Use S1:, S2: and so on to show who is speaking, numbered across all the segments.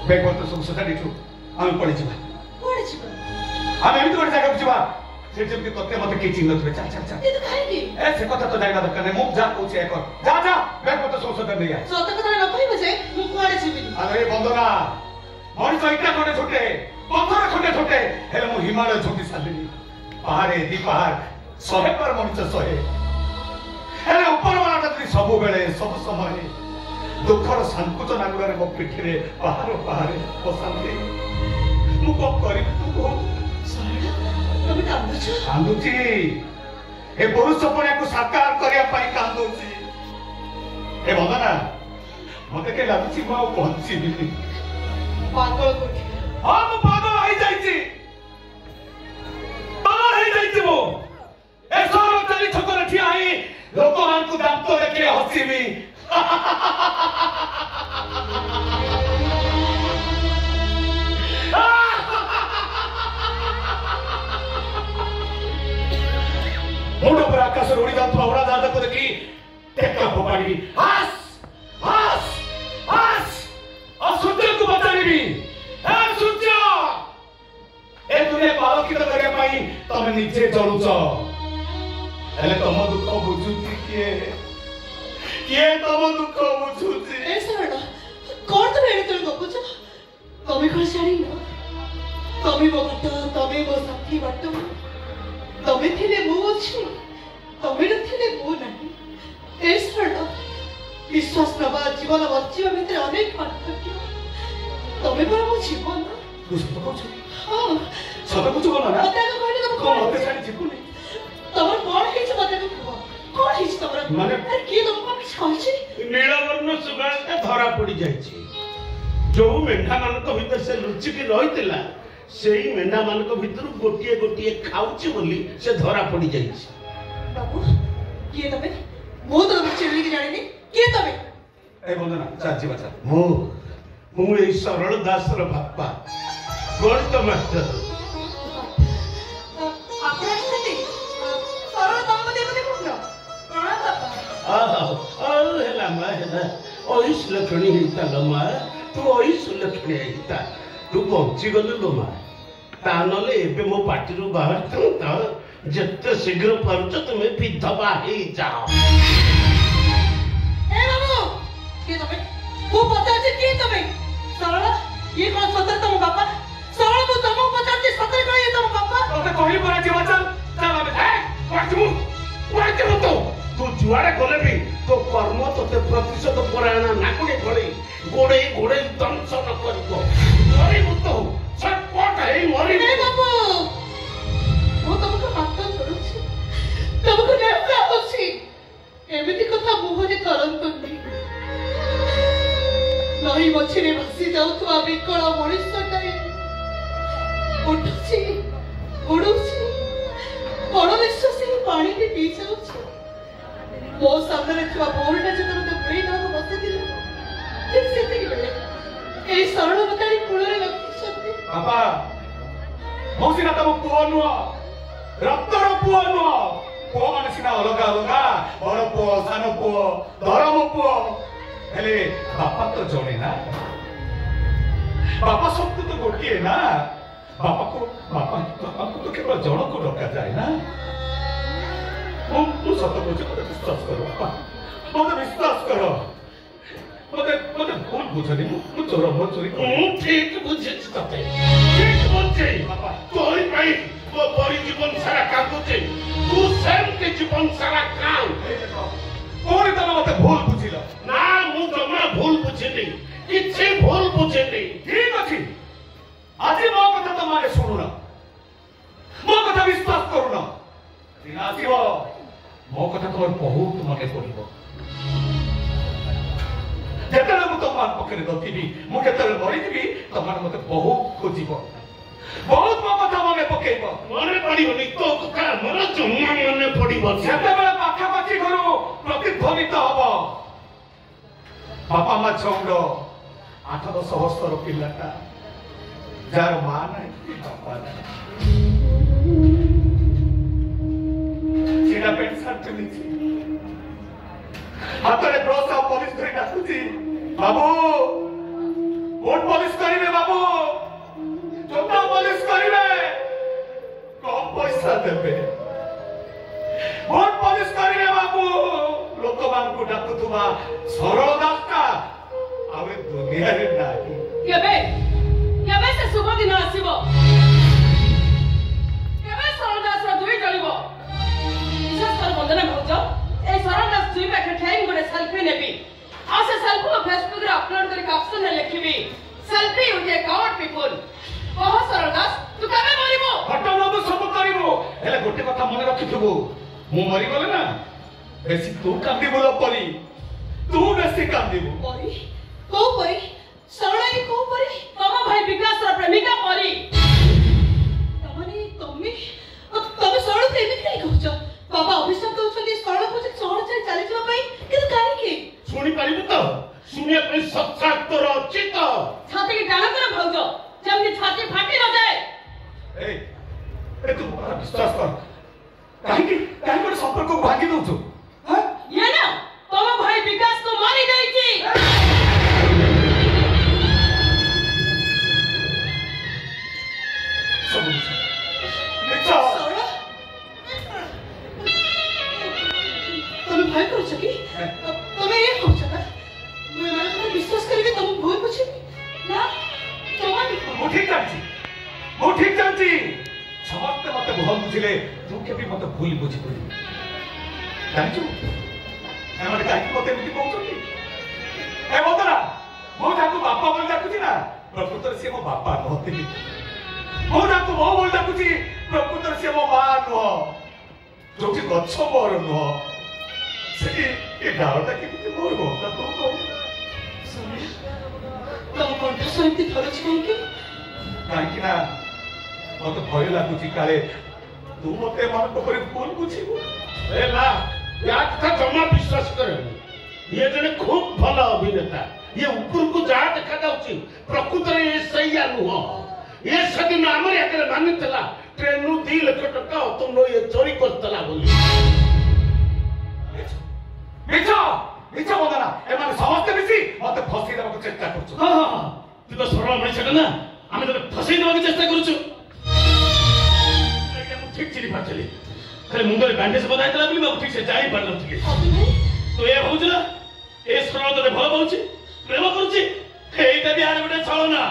S1: बेगोत सब सजाड़ी छु हम पड़ी जिबा हम एमती गोटे जगह जिबा से जेमती तते मते के चिन्ह थबे चल चल चल
S2: ये तो काहे की
S1: ए से कथा तो जाइना दरकार नै मु जा कहूछ एक जा जा बेगोत सब सजाड़ी नै आ
S2: सत कथा न कहै बजे मु कोड़े जिबि
S1: अरे बंदना मणि तो इटा कोटे छोटे पत्थर खोटे छोटे हेले मु हिमालय छोटी सालिनी पहाड़े दी पहाड़ 100 पर मनुष्य 100 हेले ऊपर वाला तरी सब बेले सब समय दुखर संकुच नागुरारे मो पिठिरे पहाड़ पहाड़े बसांती मु को करी तू को
S2: तुम कांदुछ
S1: कांदुची ए पुरुष सपने को साकार करिया पाई कांदुची ए बंदना मते के लागुची मु पहुंची बिनी
S2: पागल कोठी
S1: हां मु पागल आई जाईची पागल आई जाईची मु ए सोरो चली छकर ठिया आई लोक मान को दांत रखे हसीबी मुंड पर आकाश उड़ी जाता उड़ा जाता को देखी टेका फोपाड़ी हस हस हस और सूर्य को बचानी ए सूर्य ए तुने पालकित करे पाई तमे नीचे चलुछ हेले तम दुख बुझुची किए तम दुख बुझुची
S2: ए सरडा कोन तो एडी तोर गपुछ तमे कोन जानी न तमे मो घट तमे मो साथी बाटो तमे थिले मो अछि तमे न थिले मो नाही ए सरडा विश्वास नबा जीवन बच्चिबा भितर अनेक पार्थक्य तमे पर मो जीवन
S1: तू सत कहछ
S2: हां
S1: सत कहछ कोन ना
S2: मते को कहले तम
S1: कोन मते छाडी जीवनी
S2: तमर कोन हेछ मते को कोन हेछ तमर
S1: माने
S2: अरे की तुम को किछ कहछि
S3: नीलवर्ण सुगंध धरा पड़ी जाइछि जो मेंढा मानक भीतर से लुचि के रहितला सेही मेंढा मानक भीतर गोटिए गोटिए खाउछि बोली से धरा पड़ी जाइछि
S2: बाबू के तमे मो तो चिड़ी के जाने के तमे
S1: ए बंदना चाची बचा
S3: मु ए सरल दासर बापा गणित मास्टर
S2: आपरा छते सरल तम मते कोन प्रणाम बाबा
S3: हेला मा हेला ओइस लखणी हिता लमा तू ओइस लखणी हिता तू पहुंची गले लोमा ता नले एबे मो पार्टी रो बाहर तू त जत्ते शीघ्र पारुच तुमे विधवा हे जाओ
S2: ए बाबू के तमे वो पता है के तमे सरल ये कोन सतर तम बापा सरल मु तम पता है सतर कोन ये तम बापा
S1: तोते कहि परा जीवा चल चल आबे ए वाजमु तो
S3: तू जुआड़े गले भी तो कर्म तोते प्रतिशत परायण नाकुड़ी भଳି गोड़े गोड़े दंशन करबो मरिबु तो छटपट हेई मरिबु
S2: ए बाबू वो तुमको हाथ जोड़ुछि तुमको नेवला होछि एमिति कथा मुहरे करंतुनी नई मछली भासी जाउथवा बिकळ मनुष्यटाए उठुछि उडुछि बड़ निश्वास पानी भी पी जाउछि मो सामने थवा बोलटा जे तुम बुई ना बसे दिल ठीक से बेले ए सरल बताई कुळरे लक्ष्य शक्ति
S1: बाबा मौसिना तम पुओ नुआ रक्तर पुओ नुआ पुओ माने सिना अलगा अलगा बड़ पुओ सान पुओ धर्म पुओ हेले बापा तो जणे ना बापा सब तो गोटिए ना बापा को तो केवल जण को डका जाए ना तू सत मुझे विश्वास करो बापा मुझे विश्वास करो मुझे भूल बुझनी मु चोर मो चोरी
S3: ठीक बुझे तते ठीक बुझे
S1: बापा
S3: तोई भाई वो बड़ी जीवन सारा कांदुचे तू सेम के जीवन सारा कान
S1: कोरी तने मते भूल बुझिला
S3: ना मु जमा भूल बुझिनी किछि भूल बुझिनी
S1: ठीक अछि आज मो कथा तो माने सुनुना मो कथा विश्वास करूना दिन आसीबो मो कथा तोर बहुत मने पड़िबो जेतले मु तो मान पकरे दथिबी मु केतले मरि दिबी तो मान मते बहुत खोजिबो बहुत मो कथा मने पकेइबो
S3: मने पड़िबनी तो कथा मन जम्मा मने पड़िबो
S1: जेतेबेले पाखा पाखी घरु प्रतिध्वनित हबो बापा मा छौंड 8-10 वर्षर पिलाटा जार मां नाही बापा नाही सीधा पेट साथ चलीची हातरे ब्रश और पुलिस धरी डाकुची बाबू वोट पॉलिश करिवे बाबू जोता पॉलिश करिवे कम पैसा देबे वोट पॉलिश करिवे बाबू लोक मान को डाकुथुबा सरल दासटा आवे दुनिया रे नाही
S4: केबे से शुभ दिन आसीबो केबे सरल दास रो दुई चलिबो विशेष कर बंदना भौज ए सरल दास दुई पाखे ठेई गोटे सेल्फी नेबी आ से सेल्फी को फेसबुक रे अपलोड करी कैप्शन रे लिखिबी selfie with a god people ओह सरल दास तू केबे मरिबो
S1: हटो बाबू सब करिवो हेले गोटे कथा मन रखिथबो मु मरि गले ना बेसी तू कांदी बोल परी तू बेसी कांदी
S2: परी को परी सरळाई को परी
S4: तम भाई विकास रो प्रेमिका परी
S2: तमने तमे सरळ प्रेमिक नहीं कहछ बाबा अभिशाप दउछली सरळ को चोर चली चली जवा पई कि काहे की
S3: सुनी पारिबु तो सुनिया पे सत्सात तोर अछि तो
S4: छाती की डाल कर भौज जमनी छाती फाटी न जाए
S1: ए तू विश्वास कर काहे कोन संपर्क को भागी दउछु हां
S4: ये ना तम भाई विकास को मारी देइची
S1: सब मिचा
S2: सरळ तमे भाई कहछ की तमे ये कहछ ना मैं माने तुम विश्वास करबे तुम भूल बुझी ना
S1: मु ठीक जानची समस्त मते भूल बुझिले तू के भी मते भूल बुझी पड़ी जानचू एमने काहे मते मिति कहउछली ए बदरा मो जाको बापा बोल डाकुची ना प्रकृतर से मो बापा नहते मो जाको मो बोल डाकुची प्रकृतर से मो मां नह जोकि गच्छ मोर नह से ए डालटा कि मोर हो ता तो को
S2: तम कंठ सहित थरछ काहे
S1: काहे ना मते भय लागुची काले तू मते मन पकरे भूल बुझिबो
S3: ए ला या कथा जमा विश्वास करे ये जने खूब भला अभिनेता ये ऊपर को जा देखा जाउची प्रकृत रे ये सैया नुह ये सदी नाम रे आगे मानितला ट्रेन नु 2 लाख टका तुम ये चोरी करतला बोली
S1: मिछा बदना ए माने समस्त मिसी मते फसी देबा चेष्टा करछु
S3: हां तू तो सरल मଣିଷ टा ना आमे तो फसई देबा चेष्टा करछु मु ठीक चिरी फाचली खाली मुंडरे बैंडेज बदाइतला बोली मैं ठीक से जाई पार नथली तो ए भौजला ए सरल तने भल पाउची प्रेम करूची एइटा भी आर गोटे छळना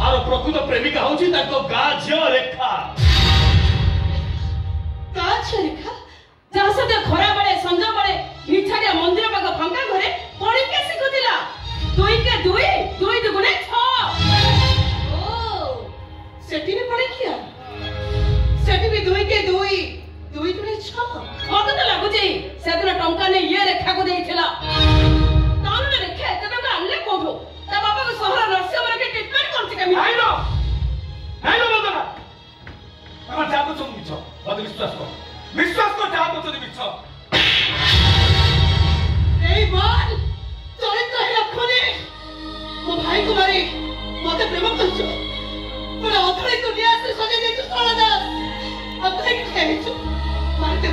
S3: आर प्रकृत प्रेमिका होची ताको गा झियो रेखा
S2: काछ रेखा
S4: जहाँ से खरा बड़े संजय बड़े मिठाड़िया मंदिर पाग फंका घरे पड़ी के सिखुतिला दुई के दुई दुई दुगुणे 6
S2: ओ सेठी में पड़े किया सेठी भी दुई के दुई दुई दुई 6
S4: मत तो लागुची सेदिन टंका ने ये रेखा को देइथिला तानु ने रेखा एते टंका आनले कोठो ता बाबा को सहरा नरसिंह के ट्रीटमेंट करछि केमी
S1: हाइलो बदना हम जाको तुम मिछ मते विश्वास को जाको तुम मिछ
S2: ए बोल चरित्र है रखने मो भाई को मारी मते प्रेम करछ पर अधरे दुनिया से सजे दे तू सोना दास अधरे के खेलछ मार दे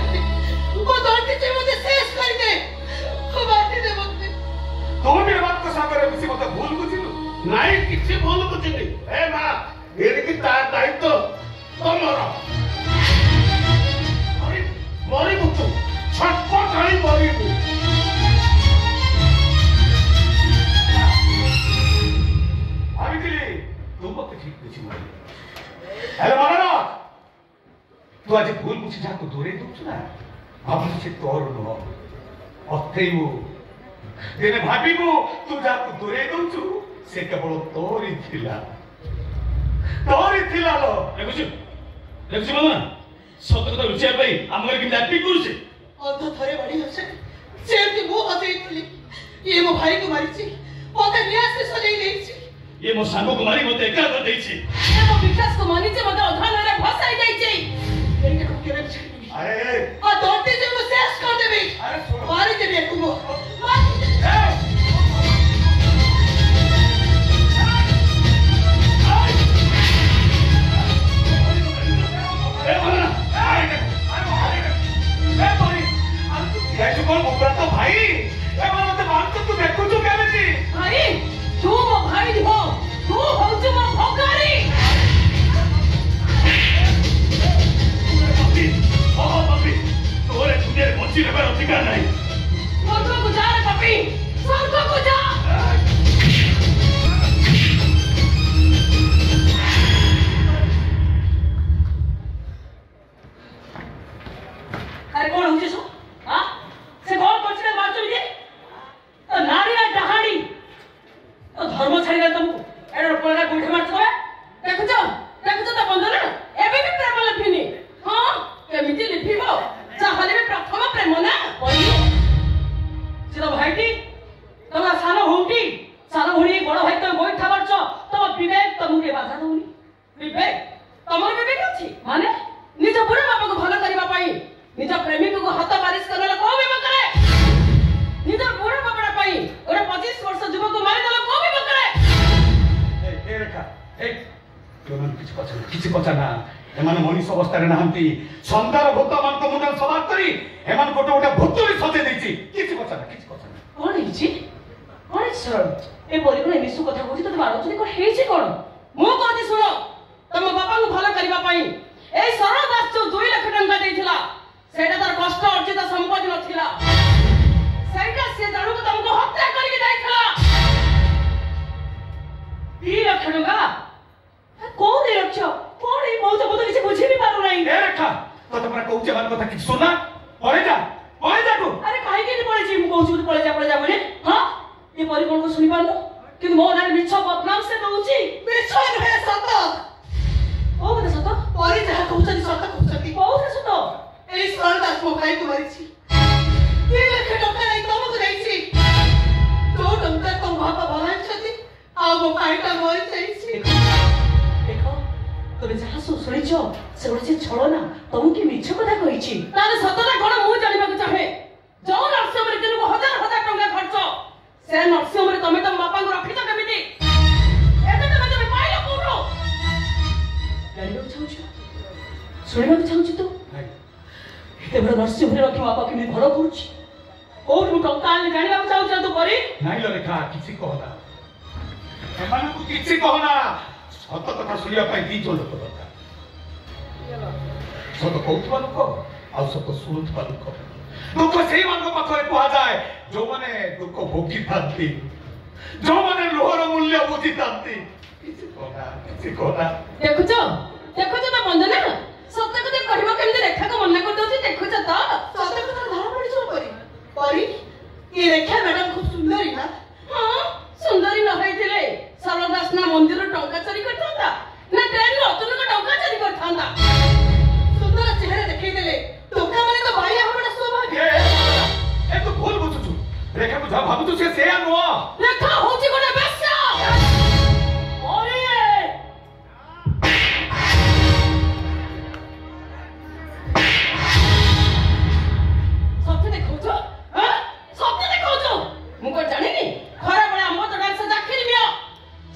S2: वो दर्द से मुझे शेष कर दे मार दे मते
S1: तुम मेरे बात को सागर किसी मते भूल बुझिलु
S3: नहीं किसी भूल बुझिनी ए मां एरी की ता दायित्व तमरा अरे मरी बुतु छटपट हई मरी बु
S1: भाविथिली तुम मते ठीक बुझी मरी हेलो मनना तू आज भूल बुझी जाको दूरे दुछ ना भाबु से तोर न अथेयु देने भाबिबु तू जाको दूरे दुछु से केवल तोरी थिला लो
S3: देखु मामा सत कथा लुचिया पई हमर कि एक्टिंग करूची
S2: अध थरे बड़ी हसे सेमती मो हजेइतली ये मो भाई को मारिची मते न्यास से सजेई देइची
S3: ये मो सांगो कुमारी मते एका कर देइची
S4: ये मो विकास को मानिचे मते अधान रे फसाई देइची
S2: एके को केरे छेनी
S1: अरे
S2: आ दौड़ते से मो शेष कर देबे
S1: अरे सुनो
S2: मारी देबे तुमो
S1: भाई तू देखु केमिति
S4: भाई तू मो भाई हो
S1: କିଛି କଥା ନା ଏମାନେ ମଣିଷ ଅବସ୍ଥାରେ ନାହାନ୍ତି ସନ୍ତାନ ଭୂତ ମାନଙ୍କ ମୁଣ୍ଡରେ ସବାର କରି ଏମାନେ ଗୋଟେ ଗୋଟେ ଭୂତୁରେ ସଜେଇ ଦେଇଛି କିଛି କଥା ନା
S4: କଣ ହେଇଛି ସରଳ ଏ ପରିବାର ଏମିତି କଥା କହୁଛି ତତେ ବାଡ଼ଉଛନ୍ତି କଣ ହେଇଛି କଣ ମୁଁ କହୁଛି ଶୁଣ ତମ ବାପାଙ୍କୁ ଭଲ କରିବା ପାଇଁ এই ସରଳ ଦାସ ଯୋଉ 2 ଲକ୍ଷ ଟଙ୍କା ଦେଇଥିଲା ସେଇଟା ତାର କଷ୍ଟ ଅର୍ଜିତ ସମ୍ପତ୍ତି ନଥିଲା ସେଇଟା ସେ ଜଣକୁ ତମକୁ ହତ୍ୟା କରିକି ଯାଇଥିଲା 2 ଲକ୍ଷ ଟଙ୍କା କୋଉ 2 ଲକ୍ଷ କଣ ଏଇ କହୁଛ ମୁଁ ତ କିଛି ବୁଝି ବି ପାରୁ ନାହିଁ
S1: ଏ ରେଖା ତତେ ପରା କହୁଛି ଏମାନଙ୍କ କଥା କିଛି ଶୁନା ପଳେଇ ଯା ତୁ
S4: ଆରେ କାହିଁକି ଏଠି ପଳେଇଛି ମୁଁ କହୁଛି ତୁ ପଳେଇ ଯା ବୋଲି ହଁ ଏ ପରି କଣ ଶୁଣି ପାରୁନ କିନ୍ତୁ ମୋ ନାଁରେ ମିଛ ବଦନାମ ସେ ଦଉଛି
S2: ମିଛ ନୁହେଁ ସତ
S4: ଓ କଥା ସତ
S2: ପରି ଯାହା କହୁଛନ୍ତି ସତ କହୁଛନ୍ତି
S4: କୋଉଟା ସତ
S2: ଏଇ ସରଳ ଦାସ ମୋ ଭାଇକୁ ମାରିଛି 2 ଲକ୍ଷ ଟଙ୍କା ନେଇ ତମକୁ ଦେଇଛି ଯୋଉ ଟଙ୍କା ତମ ବାପା ଭରାଇଛନ୍ତି ଆଉ ମୋ ଭାଇଟା ମରିଯାଇଛି
S4: ଦେଖ ତମେ ଯାହା ସବୁ ଶୁଣିଛ ସେଗୁଡ଼ା ସେ ଛଳନା ତମକୁ କି ମିଛ କଥା କହିଛି ତାହେଲେ ସତଟା କଣ ମୁଁ ଜାଣିବାକୁ ଚାହେଁ ଯୋଉ ନର୍ସିଂହୋମରେ ଦିନକୁ 1000 ଟଙ୍କା ଖର୍ଚ୍ଚ ସେ ନର୍ସିଂହୋମରେ ତମେ ତମ ବାପାଙ୍କୁ ରଖିଛ କେମିତି ଏତେ ଟଙ୍କା ତମେ ପାଇଲ କୋଉଠୁ ଜାଣିବାକୁ ଚାହୁଁଛ ଶୁଣିବାକୁ ଚାହୁଁଛୁ ତୁ ଏତେ ବଡ଼ ନର୍ସିଂହୋମରେ ରଖି ବାପା କେମିତି ଭଲ କରୁଛି କୋଉଠୁ ଟଙ୍କା ଆଣିଲେ ଜାଣିବାକୁ ଚାହୁଁଛ ତୁ ପରି
S1: ନାଇଁ ଲୋ ରେଖା କିଛି କହନା ଏମାନଙ୍କୁ କିଛି କହନା ସତ କଥା ଶୁଣିବା ପାଇଁ 2 ଜଣ ଲୋକ ଦରକାର ସତ କହୁଥିବା ଲୋକ ଆଉ ସତ ଶୁଣୁଥିବା ଲୋକ ଦୁଃଖ ସେଇମାନଙ୍କ ପାଖରେ କୁହାଯାଏ ଯୋଉମାନେ ଦୁଃଖ ଭୋଗିଥାନ୍ତି ଯୋଉମାନେ ଲୁହର ମୂଲ୍ୟ ବୁଝିଥାନ୍ତି କିଛି କହନା
S4: ଦେଖୁଛ ତ ବନ୍ଦନା ସତ କଥା କହିବ କେମିତି ରେଖାକୁ ମନା କରିଦଉଛି ଦେଖୁଛ ତ
S2: ସତ କଥା ଧରା ପଡ଼ିଛ ପରି ପରି ଏ ରେଖା ମ୍ୟାଡାମ ଖୁବ ସୁନ୍ଦରୀ ନା
S4: ହଁ ସୁନ୍ଦରୀ ନ ହେଇଥିଲେ ସରଳ ଦାସ ନା ମନ୍ଦିରରୁ ଟଙ୍କା ଚୋରି କରିଥାନ୍ତା ନା ଟ୍ରେନରୁ ଅତୁଲଙ୍କ ଟଙ୍କା ଚୋରି କରିଥାନ୍ତା
S2: ସୁନ୍ଦର ଚେହେରା ଦେଖେଇଦେଲେ ଟଙ୍କା ମାନେ ତ ବାଇଆ ହବାଟା ସ୍ୱାଭାବିକ
S1: ଏ ତୁ ଭୁଲ ବୁଝୁଛୁ ରେଖାକୁ ଯାହା ଭାବୁଛୁ ସେ ସେୟା ନୁହଁ
S4: ରେଖା ହଉଛି ଗୋଟେ ବେଶ୍ୟା ମୁଁ କଣ ଜାଣିନି ଖରାବେଳେ ଆମ ତ ଡାନ୍ସ ଚାକିରି ନିଅ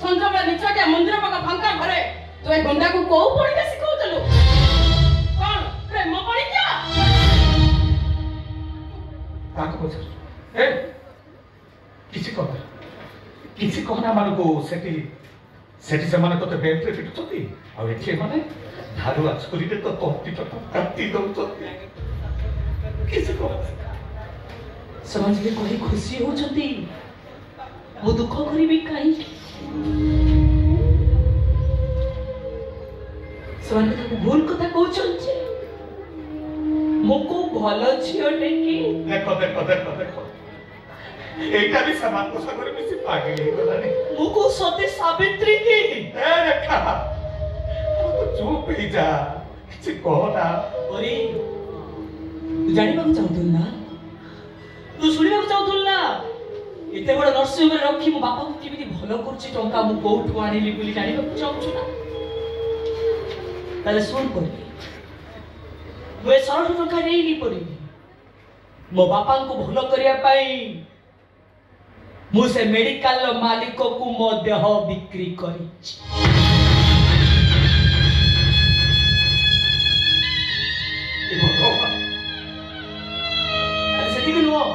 S4: ସଞ୍ଜବେଳେ ନିଚଟିଆ ମନ୍ଦିର ପାଖ ଫାଙ୍କା ଘରେ ତୁ ଏ ଗଣ୍ଡାକୁ କୋଉ ପଣିକା ଶିଖଉଥିଲୁ କଣ ପ୍ରେମ ପଣିକା
S1: ତାକୁ ପଚାର ଏ କିଛି କହନା ମାନଙ୍କୁ ସେଠି ସେମାନେ ତତେ ବେଲ୍ଟରେ ପିଟୁଛନ୍ତି ଆଉ ଏଠି ଏମାନେ ଧାରୁଆ ଛୁରୀରେ ତ ତଣ୍ଟିଟାକୁ କାଟି ଦଉଛନ୍ତି କିଛି କହନା
S4: ସେମାନେ ଯଦି କହି ଖୁସି ହଉଛନ୍ତି ମୁଁ ଦୁଃଖ କରିବି କାହିଁକି ସେମାନେ ତାକୁ ଭୁଲ କଥା କହୁଛନ୍ତି ମୁଁ କୋଉ ଭଲ ଝିଅଟେ କି
S1: ଦେଖ ଏଇଟା ବି ସେମାନଙ୍କ ସାଙ୍ଗରେ ମିଶି ପାଗଳ ହେଇଗଲାଣି
S4: ମୁଁ କୋଉ ସତୀ ସାବିତ୍ରୀ କି
S1: ଏ ରେଖା ଚୁପ୍ ହେଇଯା କିଛି କହନା
S4: ପରି ତୁ ଜାଣିବାକୁ ଚାହୁଁଥିଲୁ ନା ତୁ ଶୁଣିବାକୁ ଚାହୁଁଥିଲୁ ନା ଏତେ ବଡ଼ ନର୍ସିଂହୋମରେ ରଖି ମୋ ବାପାଙ୍କୁ କେମିତି ଭଲ କରୁଛି ଟଙ୍କା ମୁଁ କୋଉଠୁ ଆଣିଲି ବୋଲି ଜାଣିବାକୁ ଚାହୁଁଛୁ ନା ତାହେଲେ ଶୁଣ ପରି ମୁଁ ଏ ସରଳ ଟଙ୍କା ନେଇନି ପରି ମୋ ବାପାଙ୍କୁ ଭଲ କରିବା ପାଇଁ ମୁଁ ସେ ମେଡିକାଲର ମାଲିକକୁ ମୋ ଦେହ ବିକ୍ରି କରିଛି ସେତିକି ନୁହଁ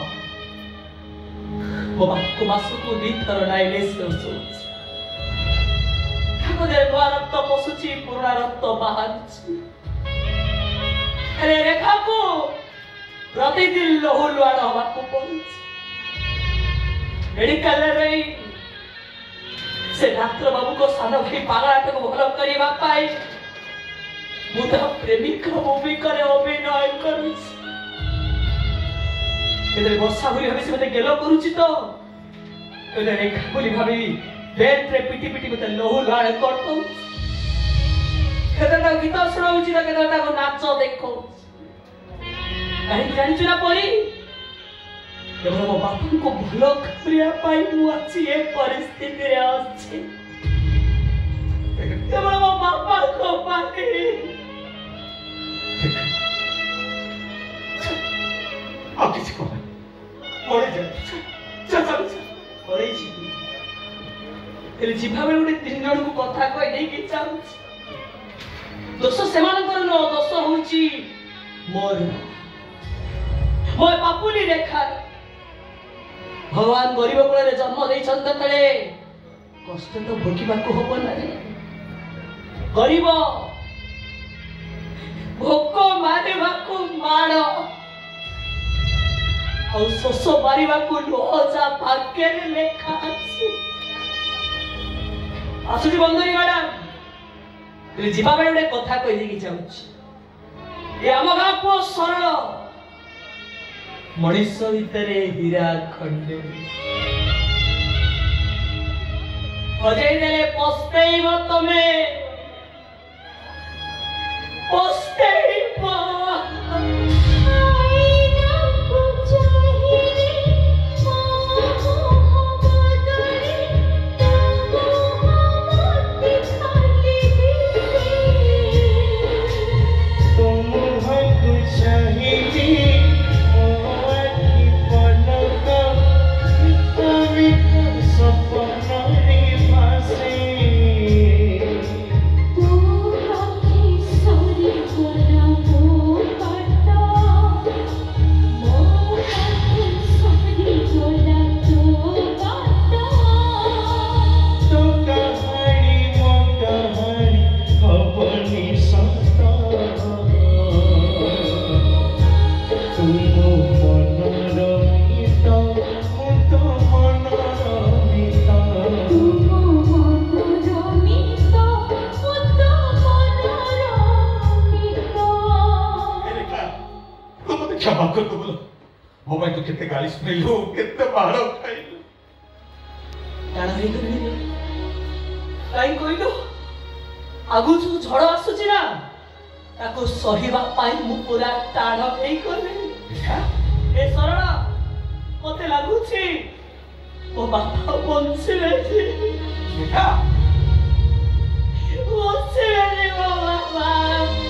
S4: ମୋ ବାପକୁ ମାସକୁ 2 ଥର ଡାଇଲେସିସ୍ ହଉଛି ତାଙ୍କ ଦେହରେ ନୂଆ ରକ୍ତ ପଶୁଛି ପୁରୁଣା ରକ୍ତ ବାହାରୁଛି ଆରେ ରେଖାକୁ ପ୍ରତିଦିନ ଲହୁ ଲୁହାଣ ହବାକୁ ପଡୁଛି ମେଡିକାଲରେ ରହି ସେ ଡାକ୍ତର ବାବୁଙ୍କ ସାନ ଭାଇ ପାଗଳାଟାକୁ ଭଲ କରିବା ପାଇଁ ମୁଁ ତା ପ୍ରେମିକା ଭୂମିକାରେ ଅଭିନୟ କରୁଛି କେତେବେଳେ ବର୍ଷା ବୋଲି ଭାବି ସେ ମତେ ଗେଲ କରୁଛି ତ କେତେବେଳେ ରେଖା ବୋଲି ଭାବି ବେଲ୍ଟରେ ପିଟି ମତେ ଲହୁ ଲୁହାଣ କରିଦଉଛି କେତେବେଳେ ତାକୁ ଗୀତ ଶୁଣାଉଛି ତ କେତେବେଳେ ତାକୁ ନାଚ ଦେଖଉଛି କାହିଁକି ଜାଣିଛୁ ନା ପରି କେବଳ ମୋ ବାପାଙ୍କୁ ଭଲ କରିବା ପାଇଁ ମୁଁ ଆଜି ଏ ପରିସ୍ଥିତିରେ ଅଛି କେବଳ ମୋ ବାପାଙ୍କ ପାଇଁ
S1: ଆଉ କିଛି କହ
S4: ହେଲେ ଯିବା ବେଳେ ଗୋଟେ 3 ଜଣଙ୍କୁ କଥା କହି ନେଇକି ଚାହୁଁଛି दोष सेमानकर न दोष होची मोर मोर पापुली रेखा भगवान गरीब कुल जन्म देइछन तले कष्ट तो भोगिबाकू हबो ना रे गरीब भोक मारिबाकू माड़ और शोष मारिबाकू लोजा भाग्य रे लेखा अछि आसुटी बंदरी मैडम जीवा बेले गोटे कथा कहि देकी जाउछि ए आम गाँ पो सरल मनीष भितरे हीरा खंडे हजई देले पस्तेइब तमे पस्तेइब
S1: क्षमा कर दो बोलो वो मैं तो कितने गाली सुनी हो कितने मारो खाई
S4: टाण हे करनी काई कोइलो आगु जो झड़ आसुची ना ताको सहिबा पाई मु पूरा टाण हे करनी ए सरला मते लागुची ओ बापा बंसिले जी
S1: बेटा
S4: बंसिले रे बाबा